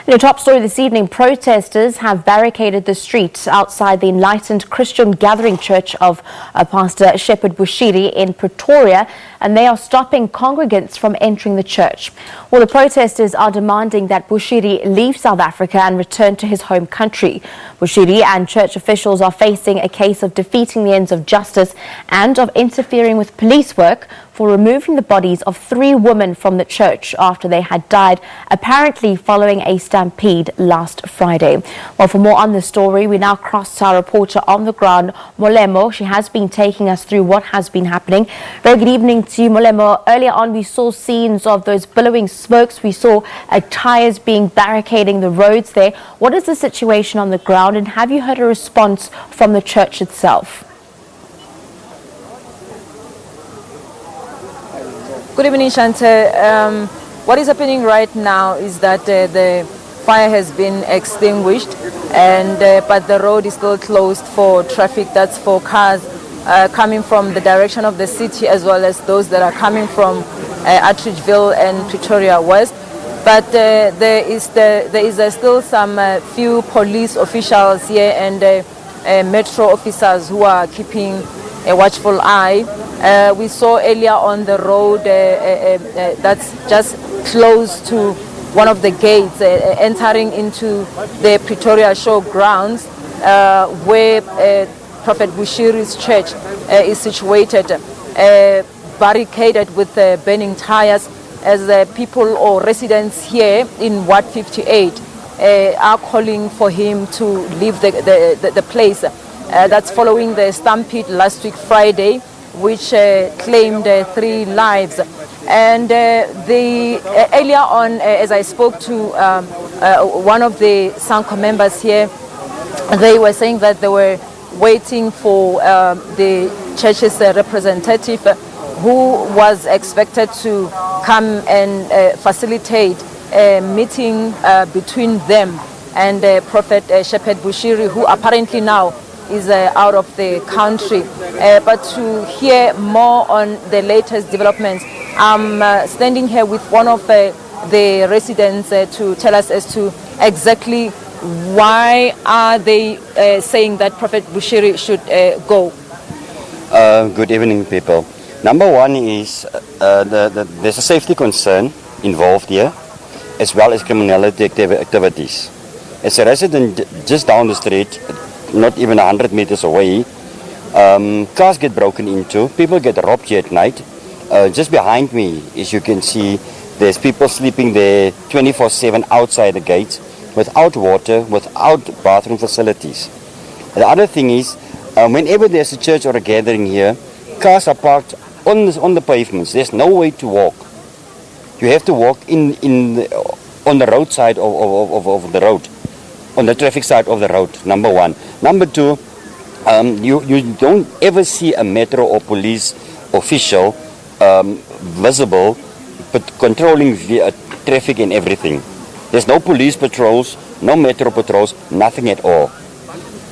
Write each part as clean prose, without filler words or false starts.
In a top story this evening, protesters have barricaded the streets outside the Enlightened Christian Gathering Church of Pastor Shepherd Bushiri in Pretoria, and they are stopping congregants from entering the church. Well, the protesters are demanding that Bushiri leave South Africa and return to his home country. Bushiri and church officials are facing a case of defeating the ends of justice and of interfering with police work for removing the bodies of 3 women from the church after they had died, apparently following a stampede last Friday. Well, for more on this story, we now cross to our reporter on the ground, Molemo. She has been taking us through what has been happening. Very good evening to you, Molemo. Earlier on, we saw scenes of those billowing smokes. We saw tyres being barricading the roads there. What is the situation on the ground, and have you heard a response from the church itself? Good evening, Shante. What is happening right now is that the fire has been extinguished, and but the road is still closed for traffic. That's for cars coming from the direction of the city, as well as those that are coming from Atteridgeville and Pretoria West. But there is still some few police officials here and metro officers who are keeping a watchful eye. We saw earlier on the road that's just close to one of the gates entering into the Pretoria showgrounds where Prophet Bushiri's church is situated, barricaded with burning tires, as people or residents here in Ward 58 are calling for him to leave the place. That's following the stampede last week Friday, which claimed 3 lives. And earlier on, as I spoke to one of the SANCO members here, they were saying that they were waiting for the church's representative, who was expected to come and facilitate a meeting between them and Prophet Shepherd Bushiri, who apparently now is out of the country. But to hear more on the latest developments, I'm standing here with one of the residents to tell us as to exactly why are they saying that Prophet Bushiri should go. Good evening, people. Number one is there's a safety concern involved here, as well as criminality activities. As a resident just down the street, not even 100 meters away, cars get broken into, people get robbed here at night. Just behind me, as you can see, there's people sleeping there 24/7 outside the gates, without water, without bathroom facilities. The other thing is, whenever there's a church or a gathering here, cars are parked on the pavements. There's no way to walk. You have to walk on the roadside of the road, on the traffic side of the road, number one. Number two, you don't ever see a metro or police official visible, but controlling the traffic and everything. There's no police patrols, no metro patrols, nothing at all.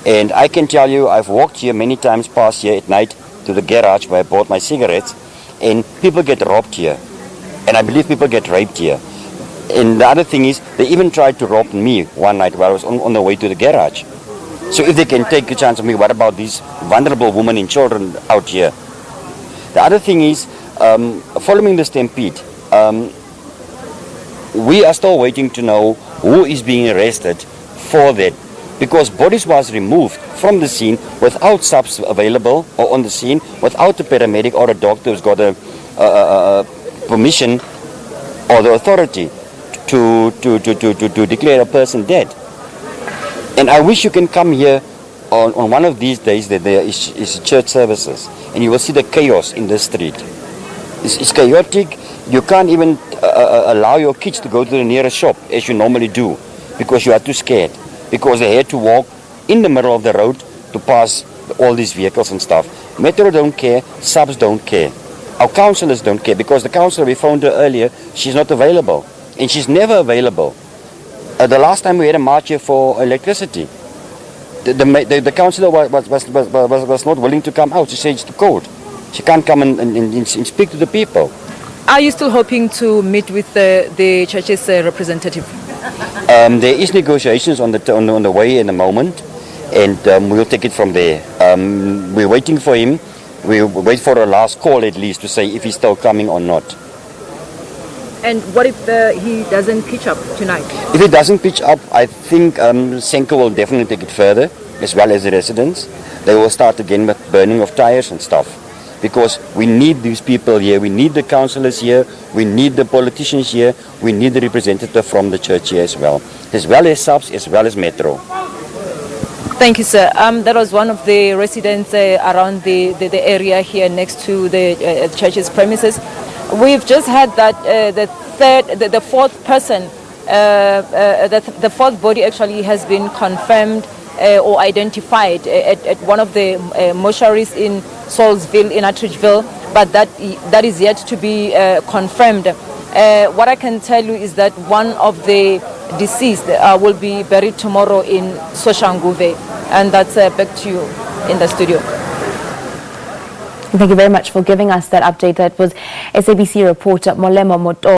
And I can tell you, I've walked here many times past here at night to the garage where I bought my cigarettes, and people get robbed here. And I believe people get raped here. And the other thing is, they even tried to rob me one night while I was on the way to the garage. So if they can take a chance on me, what about these vulnerable women and children out here? The other thing is, following the stampede, we are still waiting to know who is being arrested for that, because bodies was removed from the scene without subs available or on the scene, without a paramedic or a doctor who's got a permission or the authority to declare a person dead. And I wish you can come here on one of these days that there is church services, and you will see the chaos in the street. It's chaotic. You can't even allow your kids to go to the nearest shop as you normally do, because you are too scared, because they had to walk in the middle of the road to pass all these vehicles and stuff. Metro don't care, subs don't care. Our councillors don't care, because the councillor, we phoned her earlier, she's not available, and she's never available. The last time we had a march here for electricity, the councillor was not willing to come out. She said it's too cold. She can't come and speak to the people. Are you still hoping to meet with the church's representative? There is negotiations on the way in the moment, and we'll take it from there. We're waiting for him. We'll wait for a last call at least to say if he's still coming or not. And what if he doesn't pitch up tonight? If he doesn't pitch up, I think Senko will definitely take it further, as well as the residents. They will start again with burning of tires and stuff. Because we need these people here, we need the councillors here, we need the politicians here, we need the representative from the church here as well as subs, as well as Metro. Thank you, sir. That was one of the residents around the area here next to the church's premises. We've just had that the fourth person, the fourth body actually has been confirmed or identified at one of the mortuaries in Salisville, in Attridgeville, but that is yet to be confirmed. What I can tell you is that one of the deceased will be buried tomorrow in Soshanguve, and that's back to you in the studio. Thank you very much for giving us that update. That was SABC reporter Molemo Moto.